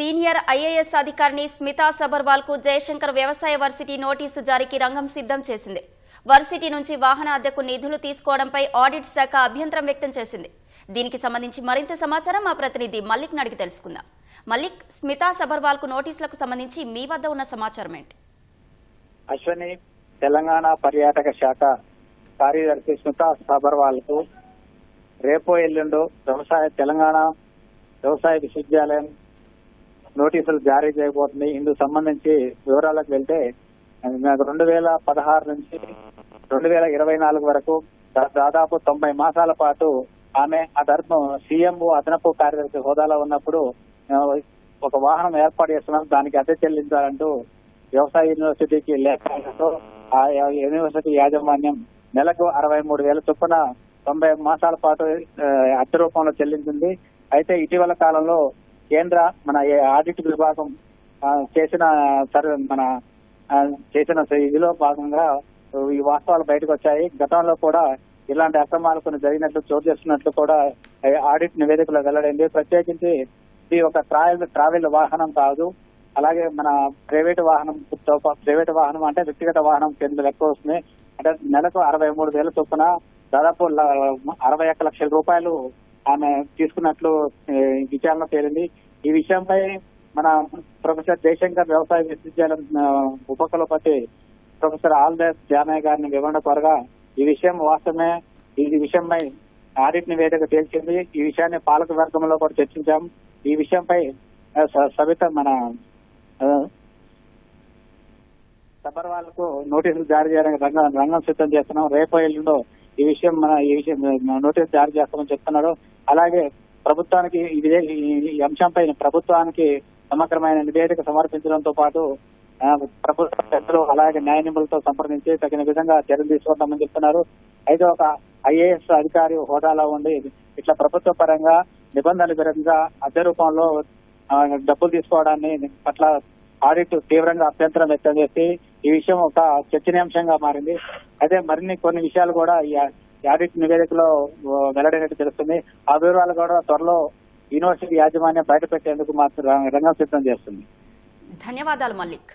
Senior IAS అధికారిని స్మితా సబర్వాల్ కు జయశంకర్ వ్యవసాయ వర్సిటీ నోటీసు జారీకి రంగం సిద్ధం చేసింది. వర్సిటీ నుంచి వాహన అద్దెకు నిధులు తీసుకోవడంపై ఆడిట్ శాఖ అభ్యంతరం వ్యక్తం చేసింది. దీనికి సంబంధించి మరింత సమాచారం మా ప్రతినిధి మల్లిక్ అడిగి తెలుసుకుందాం. మల్లిక్, స్మితా సబర్వాల్ కు నోటీసులకు సంబంధించి మీ వద్ద ఉన్న సమాచారం ఏంటి? అశ్విని, తెలంగాణ పర్యాటక శాఖ కార్యదర్శి స్మితా సబర్వాల్ కు రేపో ఎల్లుండో తెలంగాణ వ్యవసాయ విశ్వవిద్యాలయం నోటీసులు జారీ చేయబోతుంది. ఇందుకు సంబంధించి వివరాలకు వెళ్తే 2016 నుంచి 2024 వరకు దాదాపు 90 మాసాల పాటు ఆమె సీఎంఓ అదనపు కార్యదర్శి హోదాలో ఉన్నప్పుడు ఒక వాహనం ఏర్పాటు చేస్తున్నారు, దానికి అద్దె చెల్లించాలంటూ వ్యవసాయ యూనివర్సిటీకి లేఖతో ఆ యూనివర్సిటీ యాజమాన్యం నెలకు 63,000 చొప్పున 90 మాసాల పాటు అద్దె రూపంలో చెల్లించింది. అయితే ఇటీవల కాలంలో కేంద్ర ఆడిట్ విభాగం చేసిన ఇదిలో భాగంగా ఈ వాస్తవాలు బయటకు వచ్చాయి. గతంలో కూడా ఇలాంటి అక్రమాలు కొన్ని జరిగినట్లు చోటు చేస్తున్నట్లు కూడా ఆడిట్ నివేదికలో వెల్లడైంది. ప్రత్యేకించి ఇది ఒక ట్రావెల్ వాహనం కాదు, అలాగే మన ప్రైవేట్ వాహనం అంటే వ్యక్తిగత వాహనం కింద లెక్క వస్తుంది. అంటే నెలకు 63,000 చొప్పున దాదాపు 61 లక్షల రూపాయలు ఆమె తీసుకున్నట్లు విచారణ తేలింది. ఈ విషయంపై మన ప్రొఫెసర్ జయశంకర్ వ్యవసాయ విశ్వవిద్యాలయం ఉపకులపతి ప్రొఫెసర్ ఆల్దేస్ జానయ్య గారిని వివరణ కోరగా ఈ విషయం వాస్తవమే, ఈ విషయంపై ఆడిట్ నివేదిక తేల్చింది. ఈ విషయాన్ని పాలక వర్గంలో కూడా చర్చించాం. ఈ విషయంపై సబర్వాల్ కు నోటీసులు జారీ చేయడానికి రంగం సిద్ధం చేస్తున్నాం. రేపో ఎల్లుండో ఈ విషయం నోటీసు జారీ చేస్తామని చెప్తున్నాడు. అలాగే ప్రభుత్వానికి ఈ అంశంపై ప్రభుత్వానికి సమగ్రమైన నివేదిక సమర్పించడంతో పాటు ప్రభుత్వ పెద్దలు అలాగే న్యాయ నిపుణులతో సంప్రదించి తగిన విధంగా చర్యలు తీసుకుంటామని చెప్తున్నారు. అయితే ఒక ఐఏఎస్ అధికారి హోదాలో ఉండి ఇట్లా ప్రభుత్వ పరంగా నిబంధనల విధంగా అద్దె రూపంలో డబ్బులు తీసుకోవడాన్ని పట్ల ఆడిట్ తీవ్రంగా అభ్యంతరం వ్యక్తం చేసి ఈ విషయం ఒక చర్చనీయాంశంగా మారింది. అయితే కొన్ని విషయాలు కూడా ఈ ఆడిట్ నివేదికలో వెల్లడైనట్టు తెలుస్తుంది. ఆ వివరాలు కూడా త్వరలో యూనివర్సిటీ యాజమాన్యం బయటపెట్టేందుకు మాత్రం రంగం సిద్ధం చేస్తుంది. ధన్యవాదాలు మల్లిక్.